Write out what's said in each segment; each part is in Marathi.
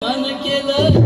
मन केलं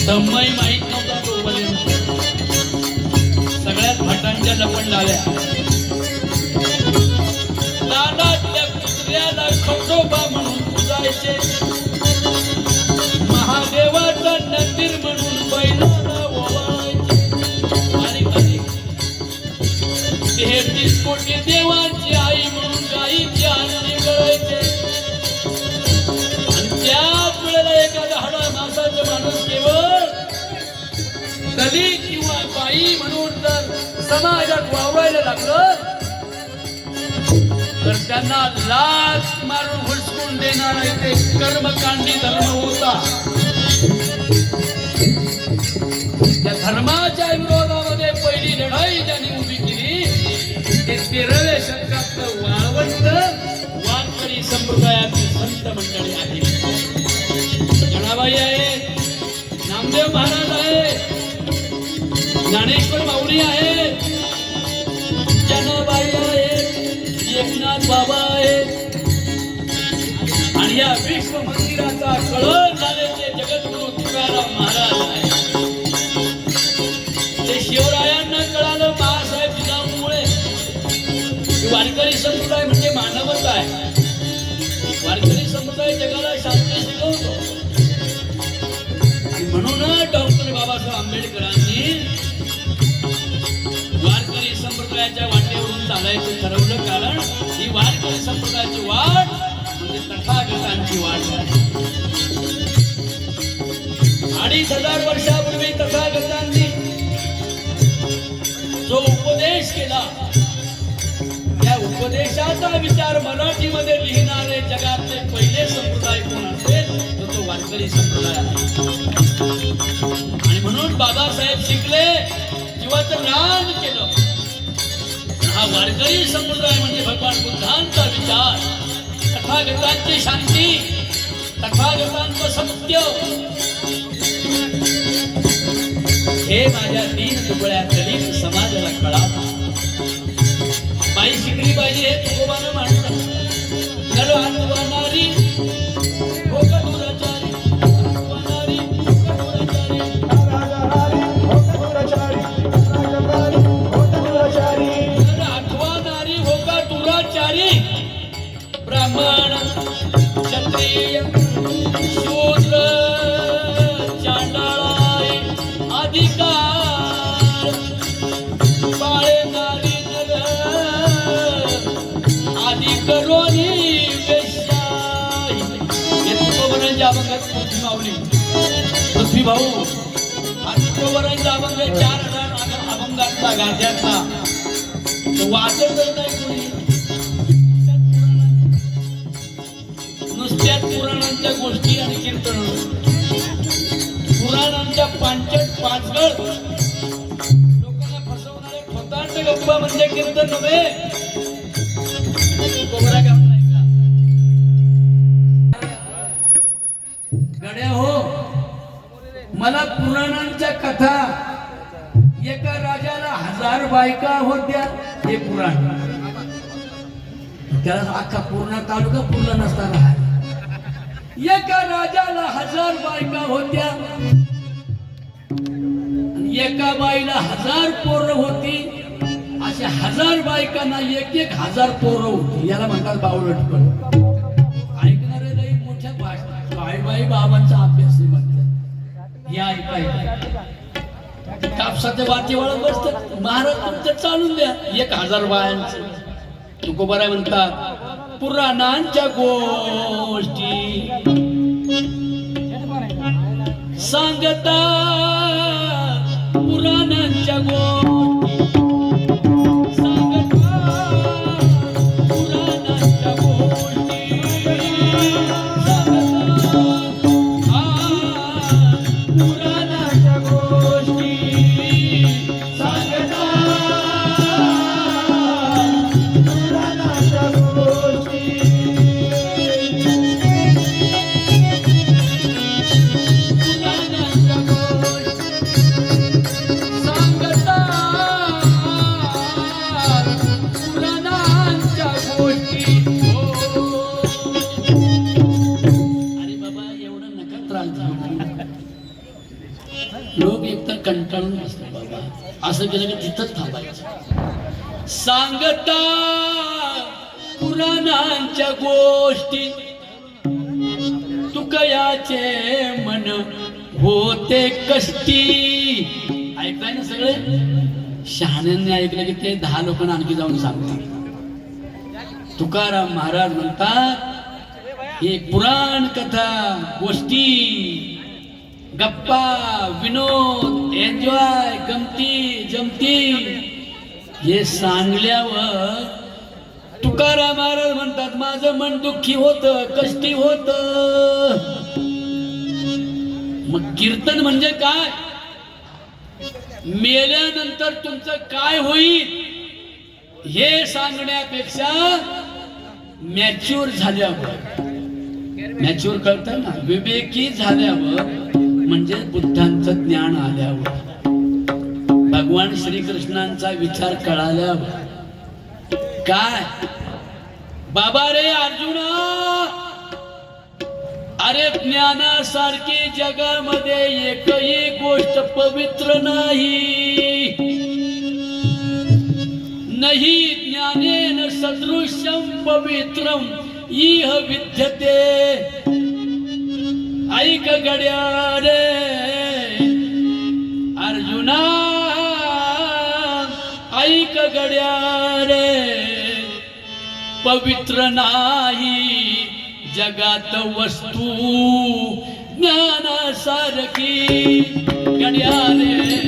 तन्मय माहित नव्हता तोपर्यंत सगळ्यात भटांच्या लपण लावल्या नानातल्या कुत्र्याला खंडोबा म्हणून पूजायचे महादेवाचा मंदिर म्हणून बैलाला ओवाळायचे आणि 33 कोटी देवांची आई म्हणून गाईची आरती करायचे आणि त्याच वेळेला एखादा हाडा मासाचा माणूस केवळ दलित किंवा बाई म्हणून जर समाजात वावरायला लागलं तर त्यांना लाच मारून हुसकून देणारा ते कर्मकांडी धर्म होता. त्या धर्माच्या विरोधामध्ये पहिली लढाई ज्यांनी उभी केली ते 13व्या शतकातलं वाळवंट वारकरी संप्रदायातील संत मंडळी आहेत. जनाबाई आहेत, नामदेव महाराज आहेत, ज्ञानेश्वर माऊली आहेत, जनाबाई आहेत, एकनाथ बाबा आहेत आणि या विश्व मंदिराचा कळस झालेले जगद्गुरु तुकाराम महाराज आहेत. ते शिवरायांना कळालं बाळासाहेब जिजाऊमुळे वारकरी संप्रदाय म्हणजे मानवच आहे. वारकरी संप्रदाय जगाला शास्त्र शिकवतो आणि म्हणूनच डॉक्टर बाबासाहेब आंबेडकरांनी वारकरी संप्रदायाच्या वाटेवरून चालायचं ठरवलं. कारण ही वारकरी संप्रदायाची वाट म्हणजे तथागतांची वाट आहे. 2500 वर्षापूर्वी तथागतांनी जो उपदेश केला त्या उपदेशाचा विचार मराठीमध्ये लिहिणारे जगातले पहिले संप्रदाय कोण असेल तर तो वारकरी संप्रदाय आहे. आणि म्हणून बाबासाहेब शिकले, जीवाचं रान केलं. हा वारकरी संप्रदाय म्हणजे भगवान बुद्धांचा विचार, तथागतांची शांती, तथागतांचं सत्य हे माझ्या दीन दुबळ्या दलित समाजाला कळावं. बाई शिकली पाहिजे हे तुकोबानं मांडलं. चलो हातवानारी हो का दुराचारी, हातवानारी हो का दुराचारी, हातवानारी हो का दुराचारी, ब्राह्मण क्षत्रिय शूद्र चांडाळाय अधिकार पाळणारी नर आदि करोनी वेश्याई. हे तुकोबरांच्या अभंगात पृथ्वी माऊली, पृथ्वी भाऊ हा तुकोबरांचा अभंग 4000 अभंगातला गाद्यातला वाचत नाही कोणी. नुसत्याच पुराणांच्या गोष्टी आणि कीर्तन, पुराणांच्या पांचट पाचगळ लोकांना फसवणारे खोतांचे गप्पा म्हणजे कीर्तन नव्हे. गड्या हो, मला पुराणांच्या कथा, एका राजाला 1000 बायका होत्या हे पुराण. त्याला अख्खा पूर्ण तालुका पुरला नसता राहा. एका राजाला 1000 बायका होत्या, एका बाईला 1000 पोरं होती. अशा 1000 बायकांना 1000 पोरं होती. याला म्हणतात बावळटपण. ऐकणारे लई मोठ्या भाषा बाई बाबांचा अभ्यास म्हणतात. हे ऐकायला कापसाच्या वाटी वळत बसतात. महाराज तुमचं चालून द्या. 1000 बायांचं तुकोबाराय म्हणतात पुराणांच्या गोष्टी सांगता, पुराणांच्या गोष्टी सांगता, पुराणांच्या गोष्टी सांगता, पुराणांच्या गोष्टी सांगता, पुराणांच्या गोष्टी लोक एकतर कंटाळून बसतात. बाबा असं केलं की तिथंच थांबायचं. सांगता पुराणांच्या गोष्टी तुकयाचे मन होते कष्टी. ऐकताय ना सगळे? शहाण्यांनी ऐकलं की ते 10 लोकांना आणखी जाऊन सांगतात. तुकाराम महाराज म्हणतात हे पुराण कथा गोष्टी गप्पा विनोद एन्जॉय गमती जमती हे सांगल्यावर तुकाराम महाराज म्हणतात माझं मन दुःखी होतं कष्टी होतं. मग कीर्तन म्हणजे काय? मेल्यानंतर तुमचं काय होईल हे सांगण्यापेक्षा मॅच्युअर झाल्यावर, मॅच्युअर कळतं ना, विवेकी झाल्यावर म्हणजे बुद्धांचं ज्ञान आल्यावर, भगवान श्रीकृष्णांचा विचार कळाल्यावर काय बाबा रे अर्जुना, अरे ज्ञानासारखी जगामध्ये एकही गोष्ट पवित्र नाही. नहि ज्ञानेन सदृश्यं पवित्रं इह विद्यते. ऐक गड्या रे अर्जुना, ऐक गड्या रे, पवित्र नाही जगात वस्तू ज्ञानासारखी. गड्या रे